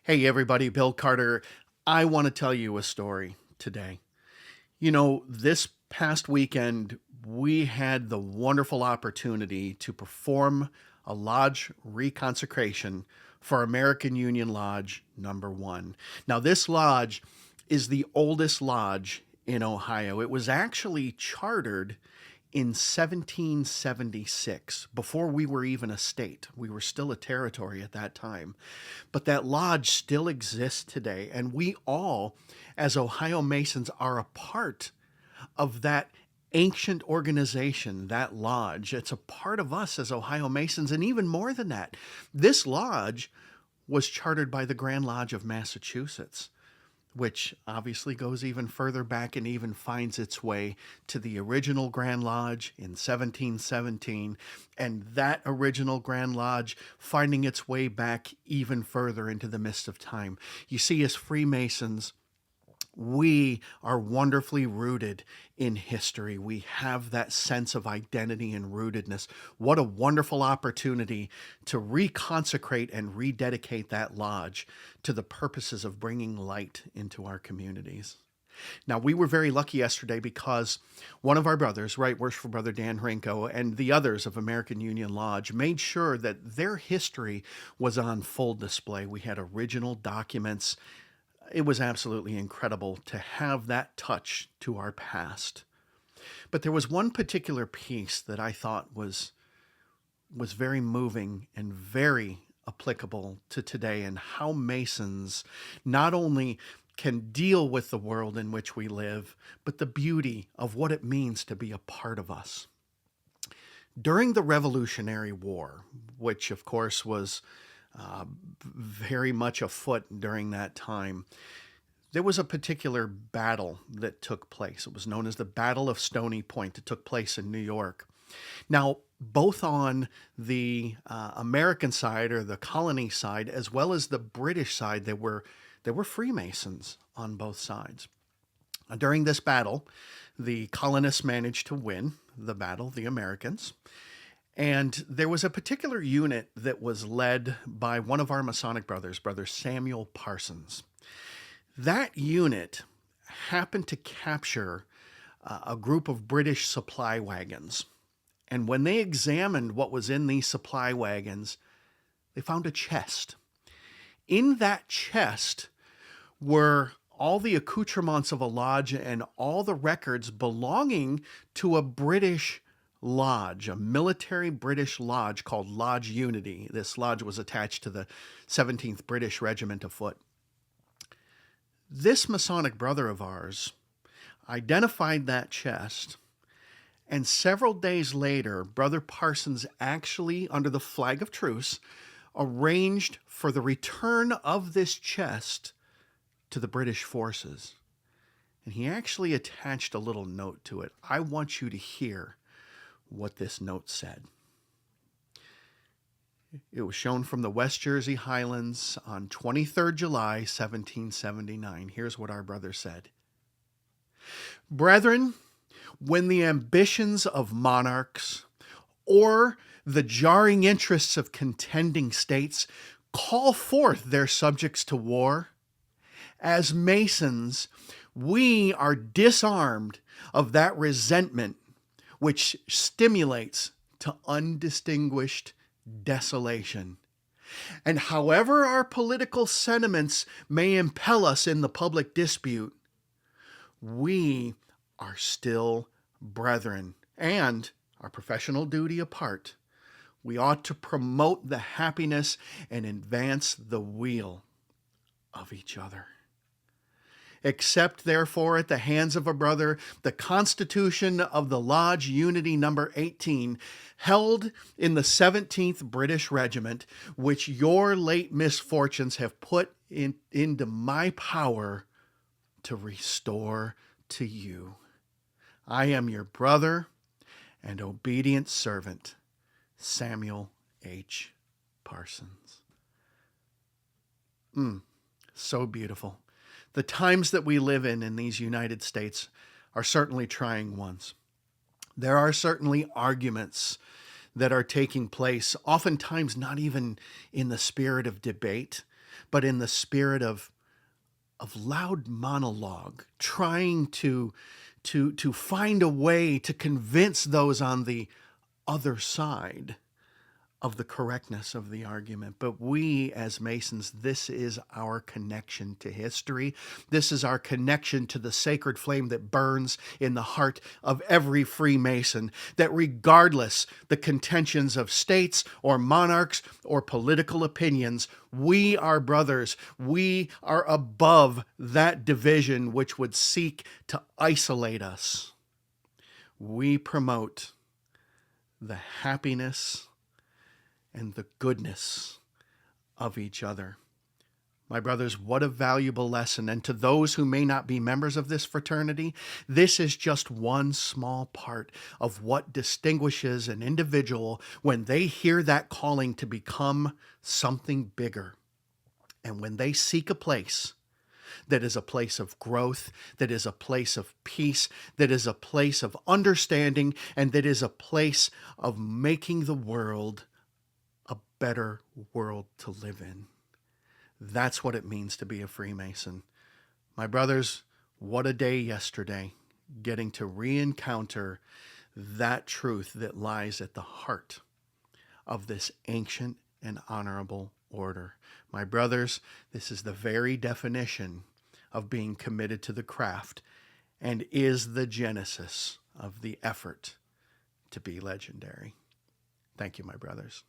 Hey, everybody, Bill Carter. I want to tell you a story today. This past weekend, we had the wonderful opportunity to perform a lodge reconsecration for American Union Lodge number one. Now, this lodge is the oldest lodge in Ohio. It was actually chartered in 1776, before we were even a state. We were still a territory at that time. But that lodge still exists today, and we all, as Ohio Masons, are a part of that ancient organization, that lodge. It's a part of us as Ohio Masons, and even more than that, this lodge was chartered by the Grand Lodge of Massachusetts, which obviously goes even further back and even finds its way to the original Grand Lodge in 1717, and that original Grand Lodge finding its way back even further into the mist of time. You see, as Freemasons, we are wonderfully rooted in history. We have that sense of identity and rootedness. What a wonderful opportunity to reconsecrate and rededicate that lodge to the purposes of bringing light into our communities. Now, we were very lucky yesterday because one of our brothers, Right Worshipful Brother Dan Hrinko, and the others of American Union Lodge made sure that their history was on full display. We had original documents. It was absolutely incredible to have that touch to our past. But there was one particular piece that I thought was very moving and very applicable to today, and how Masons not only can deal with the world in which we live, but the beauty of what it means to be a part of us. During the Revolutionary War, which of course was very much afoot during that time, there was a particular battle that took place. It was known as the Battle of Stony Point. It took place in New York. Now, both on the American side, or the colony side, as well as the British side, there were Freemasons on both sides. During this battle, the colonists managed to win the battle, the Americans. And there was a particular unit that was led by one of our Masonic brothers, Brother Samuel Parsons. That unit happened to capture a group of British supply wagons. And when they examined what was in these supply wagons, they found a chest. In that chest were all the accoutrements of a lodge and all the records belonging to a British lodge, a military British lodge called Lodge Unity. This lodge was attached to the 17th British Regiment of Foot. This Masonic brother of ours identified that chest, and several days later, Brother Parsons actually, under the flag of truce, arranged for the return of this chest to the British forces. And he actually attached a little note to it. I want you to hear what this note said. It was shown from the West Jersey Highlands on 23rd July, 1779. Here's what our brother said. Brethren, when the ambitions of monarchs or the jarring interests of contending states call forth their subjects to war, as Masons, we are disarmed of that resentment which stimulates to undistinguished desolation. And however our political sentiments may impel us in the public dispute, we are still brethren, and, our professional duty apart, we ought to promote the happiness and advance the weal of each other. Accept, therefore, at the hands of a brother, the Constitution of the Lodge Unity number 18, held in the 17th British Regiment, which your late misfortunes have put into my power to restore to you. I am your brother and obedient servant, Samuel H. Parsons. So beautiful. The times that we live in these United States are certainly trying ones. There are certainly arguments that are taking place, oftentimes not even in the spirit of debate, but in the spirit of loud monologue, trying to find a way to convince those on the other side of the correctness of the argument. But we as Masons, this is our connection to history. This is our connection to the sacred flame that burns in the heart of every Freemason, that regardless the contentions of states or monarchs or political opinions, we are brothers. We are above that division which would seek to isolate us. We promote the happiness and the goodness of each other. My brothers, what a valuable lesson. And to those who may not be members of this fraternity, this is just one small part of what distinguishes an individual when they hear that calling to become something bigger. And when they seek a place that is a place of growth, that is a place of peace, that is a place of understanding, and that is a place of making the world a better world to live in. That's what it means to be a Freemason. My brothers, what a day yesterday, getting to re-encounter that truth that lies at the heart of this ancient and honorable order. My brothers, this is the very definition of being committed to the craft and is the genesis of the effort to be legendary. Thank you, my brothers.